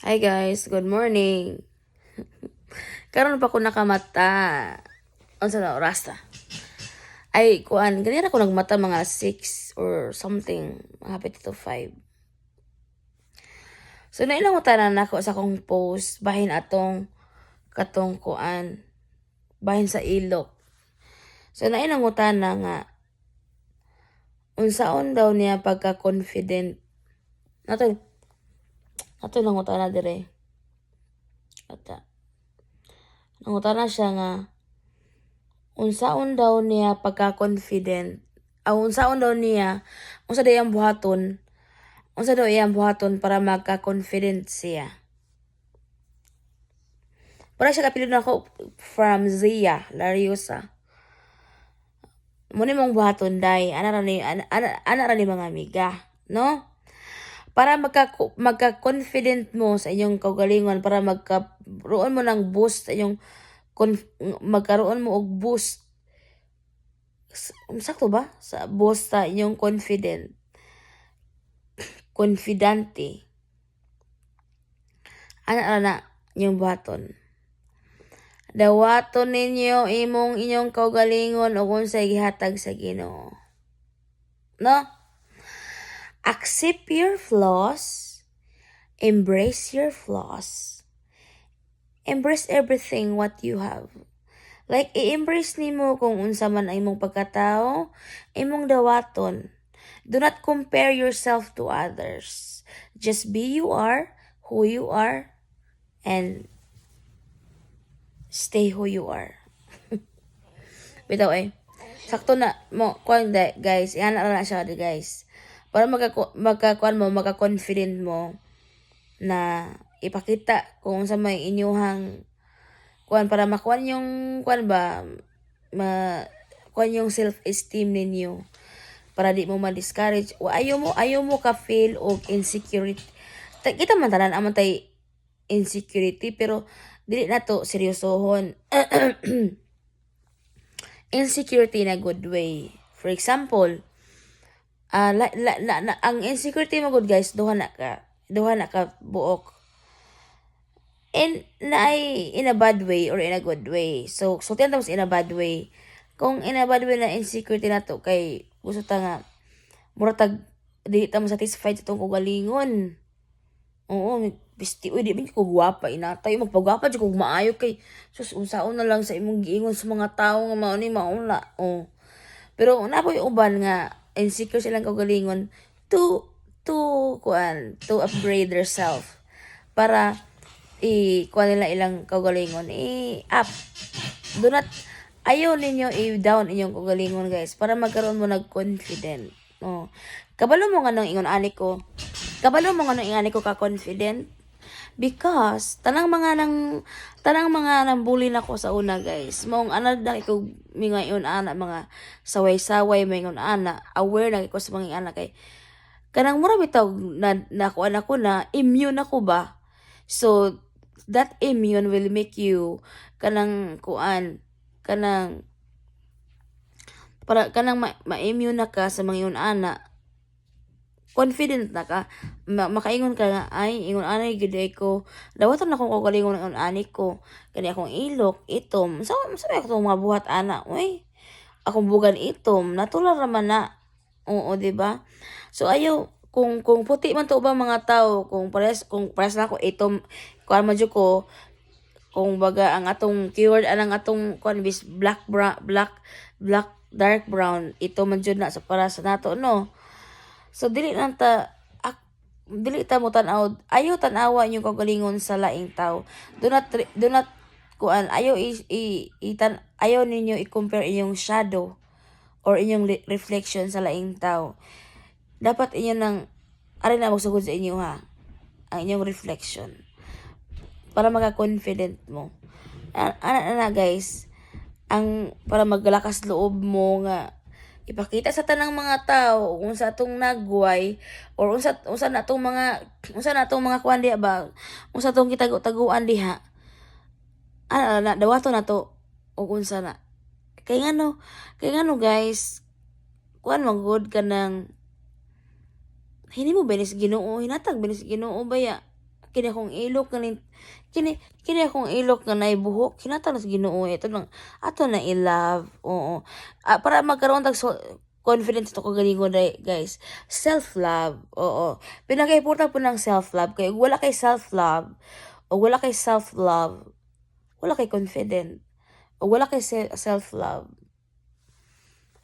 Hi guys, good morning. Karon pa ko nakamata. Unsa na oras ta? Ay, kuan, ganyan ako nagmata mga 6 or something, hapit to 5. So nailang utanan nako sa akong post bahin atong katong kuan, bahin sa ilok. So nailang utanan nga unsaon daw niya pagka-confident. Nato lang utana dire. Ata. Nangutana siya nga unsaon daw niya pagka-confident. Unsaon daw niya, unsa daw iyang buhaton, unsa daw iyang buhaton para magka-confident siya. Para siya kapilid na ako from Zia Lariosa. Muna mong buhaton day, ana ra ni mga amiga, no? Para magka-confident mo sa inyong kaugalingon, para magkaroon mo ng boost sa inyong magkaroon mo og boost. Sakto ba? Sa boost sa inyong confidante. Ana yung buhaton. Dawaton ninyo inyong kaugalingon o kung sa gihatag sa Ginoo. No? Accept your flaws. Embrace your flaws. Embrace everything what you have. Like, i-embrace nimo kung unsa man ang imong pagkatao, imong dawaton. Do not compare yourself to others. Just be you are, who you are, and stay who you are. Bitaw sakto na mo kuan guys, iyan na siya guys. Para magka-confident mo na ipakita kung sa may inyuhang kuan para makuan yung kuan ba kuan yung self-esteem ninyo para di mo ma-discourage o ayaw mo ka feel og insecurity. Kita man tanan amon tay insecurity pero dili na to seryosohon. Insecurity in a good way. For example, ang insecurity mo good guys, duha na ka buok. In a bad way or in a good way. So tiyan in a bad way. Kung in a bad way na insecurity na to kay gusto ta nga muratag di ta mo satisfied sa tong kugalingon. Oo, bisti uy di man ko gwapa inatay magpagwapa jud ko maayo kay sus unsaon na lang sa imong giingon sa mga tawo nga mao ni mauna. Oh. Pero napoy uban nga insecure silang kaugalingon to upgrade themselves para kuha nila ilang kaugalingon up. Do not ayaw ninyo i-down inyong kaugalingon guys para magkaroon mo nag-confident. Oh. Kabalo mo nga nang ingon ani ko. Kabalo mo nga nang ingani ko ka-confident because tanang mga nang bully na ko sa una guys. Maong ana na ko mingayon ana mga saway-saway mingon ana aware na ko sa mga ana kay kanang mura bitaw na ko na immune ako ba. So that immune will make you kanang para kanang ma-immune na ka sa mga yun ana confident na ka makaingon ka nga ay ingon anay gid ko dawaton na ko kaugalingon ng ani ko kani akong ilok itom sa ako mga buhat ana uy akong bugan itom natural raman na oo di ba so ayo kung puti man to ba mga tao kung pares na ako itom kuan man ko kung baga ang atong keyword anang atong kuan bis black dark brown ito man jud na sa para sa nato no. So dili ta mo tan-aw ayaw tan-awa yung kagalingon sa laing tao. Do not kuan ayaw ayaw ninyo i-compare inyong shadow or inyong reflection sa laing tao. Dapat inyo nang ari na magsugod sa inyo ha ang inyong reflection para magka-confident mo. Ana guys, ang para maglakas loob mo nga ipakita sa tanang mga tao kung sa atong nagway or unsa natong mga kuan diha ba unsa tong kitago-taguan diha dawato na to o unsa na kay ngano guys kuan man good ka nang hinimo benis Ginoo hinatag benis Ginoo baya kini akong ilok nga kini akong ilok nga nay buhok kinatang sa Ginoo ito lang ato na i-love. Oo. Para magkaroon tag confidence to ko galingon guys. Self-love. Oo. Pinaka-important po ng self-love kay wala kay self-love o wala kay self-love, wala kay confident o wala kay self-love.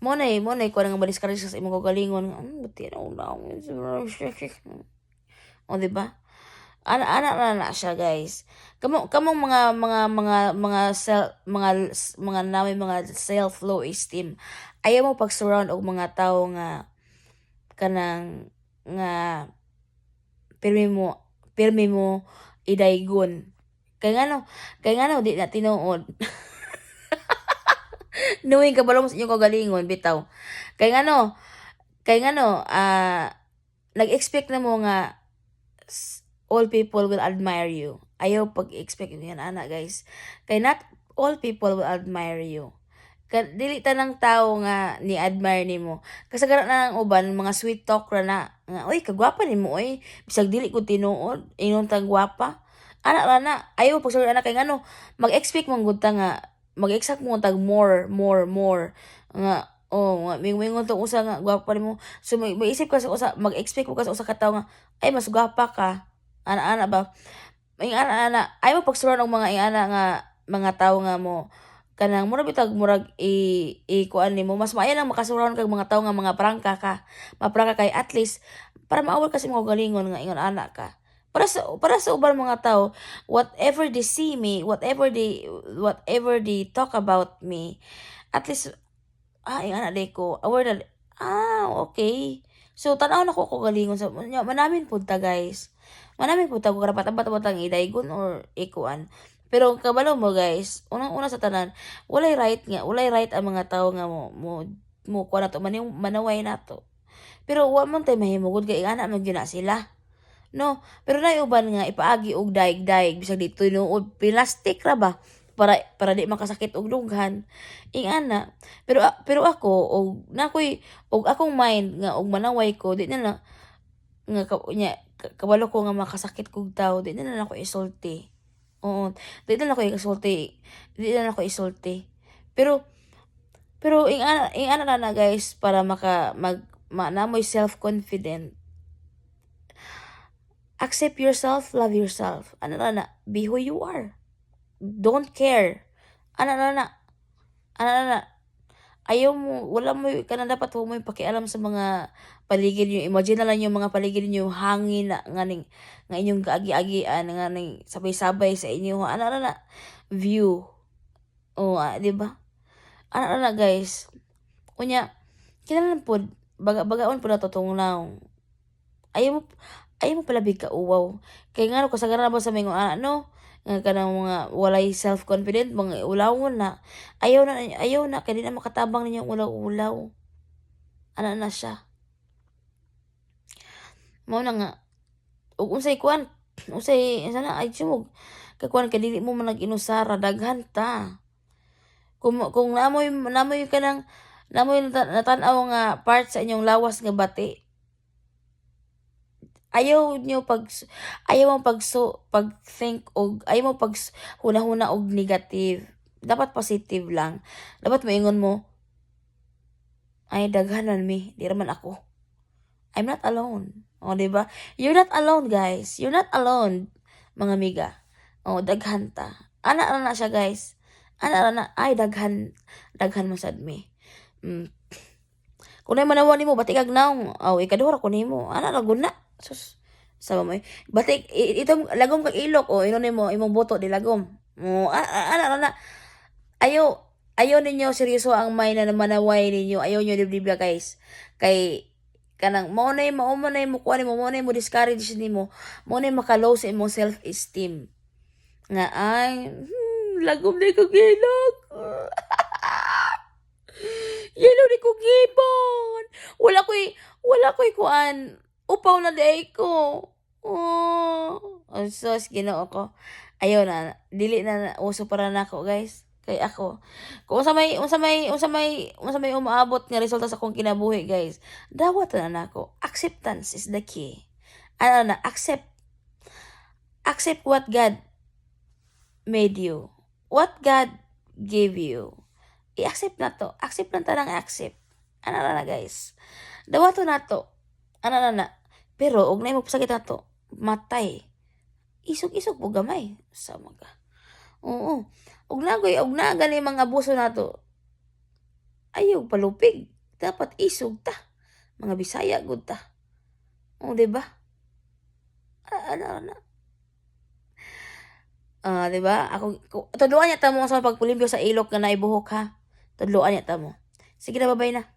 Mo na kuha nga madiskarte sa imong kagalingon. Buti na una. O, diba? Ana siya, guys. Kamong mga namin mga self-low esteem. Ayaw mo pag-surround og mga tao nga kanang nga pirmi mo idaygon. Kay ngano di na tinuod. Knowing kabalo mo sa inyong kagalingon bitaw. Kay ngano nag-expect na mo nga all people will admire you. Ayaw pag-expect yan, ana, guys. Kay not all people will admire you. Dili tanang tao nga ni-admire nimo. Kasagaran na ng uban, mga sweet talk ra na. Nga, oy, kagwapa nimo, oy. Bisag dili ko tinuod, inon tang gwapa. Ana ra na. Ayaw pagsagot ana kay ngano, mag-expect mong gud nga, mag-expect mo tag more. Nga, nga, mingon tong usa nga, gwapa nimo. So, mag-isip ka sa usa, mag-expect mo ka sa usa ka tawo nga, ay, mas gwapa ka. Ana ba? Ana ay mo pagsuran og mga nga mga tawo nga mo kanang murag bitag murag kuan nimo mas maayo lang makasuran kag mga tawo nga mga prangka ka. Maprangka kay at least para maawal kasi mo galingon nga ingon ana ka. Para sa uban mga tawo, whatever they see me, whatever they talk about me, at least ana day ko aware na okay. So tan-aw na ko galingon sa manamin pud ta, guys. Manami po tago karapat ang idaygon or ikuan. Pero kabalo mo, guys, unang-una sa tanan, walay right ang mga tao nga mo kuha na to, manaway na to. Pero wa man tay mahimugod kay ana man gyud na sila. No, pero nay uban nga ipaagi og daig-daig bisag dito tinuod plastic ra ba para di makasakit og dughan. Ana. Pero ako og akong mind nga og manaway ko di na nga kabalo ko nga makasakit kog tao di na ako isulti. Oo, di na ako isulti. Pero ana na, guys, para namoy self-confident. Accept yourself, love yourself. Ana na, be who you are. Don't care. Ana na. Ayaw mo, wala mo, kanang dapat huwag mo yung pakialam sa mga paligid nyo. Imagine na lang yung mga paligid nyo, hangin na, nga inyong kaagi-agian, nga sabay-sabay sa inyo. Ano na, view. Di ba? Ano na, guys. Kunya, kinalan po, bagaon po na tutunglaw. Ayaw mo pala big ka-uwaw. Kaya nga, kasagaran na ba sa mga, nga kanang mga walay self-confident, mga ulawon na. Ayaw na, kaya di na makatabang ninyong ulaw-ulaw. Ano na siya. Mao na nga. Ug unsay sana ay sumog. Kakuan kay dili mo man nag-inusara, daghan ta. Kung namoy natan-aw nga part sa inyong lawas nga bati, ayaw mo pag-think og ayaw mo pag huna-huna og negative. Dapat positive lang. Dapat maingon mo, ay daghanan mi, di raman ako. I'm not alone. O, diba? You're not alone, guys. You're not alone, mga miga. O, daghan ta. Ana na siya, guys. Ana na, ay daghan masad mi. Kung na manawa nimo batikag naong, ikaduha ko nimo. Ana ra guna. Sus, sama mo batik itong lagom kag ilok ino nimo imong boto di lagom. Ana ayaw ninyo seryoso ang may na manaway ninyo. Ayaw nyo dibdibla, guys. Kay kanang mo na mo kuha nimo, mo na mo discourage nimo, mo na makalow sa imong self-esteem. Nga ay lagom na kog ilok. Yelo ni kog gibon. Wala ko'y kuan. Upaw na day ko. Sus, Ginoo ko. Ayaw na, dili na uso para nako, guys. Kay ako. Kung sa may umaabot nga resulta sa akong kinabuhi, guys. Dawat na nako. Acceptance is the key. Accept. accept what God made you. What God gave you. I-accept na to. Accept lang tanang accept. Ano na guys. Dawato na to. Ano na. Pero, og na mo pasakit na to. Matay. Isog-isog po gamay. Sama ka. Oo. Og na gani mga abuso na to. Ayaw palupig. Dapat isog ta. Mga Bisaya gud ta. O, diba? Ano. Diba? Tudloan niya ta mo sa pagpulimpyo sa ilok na naibuhok ha. Tudloan niya ta mo. Sige na, babay na.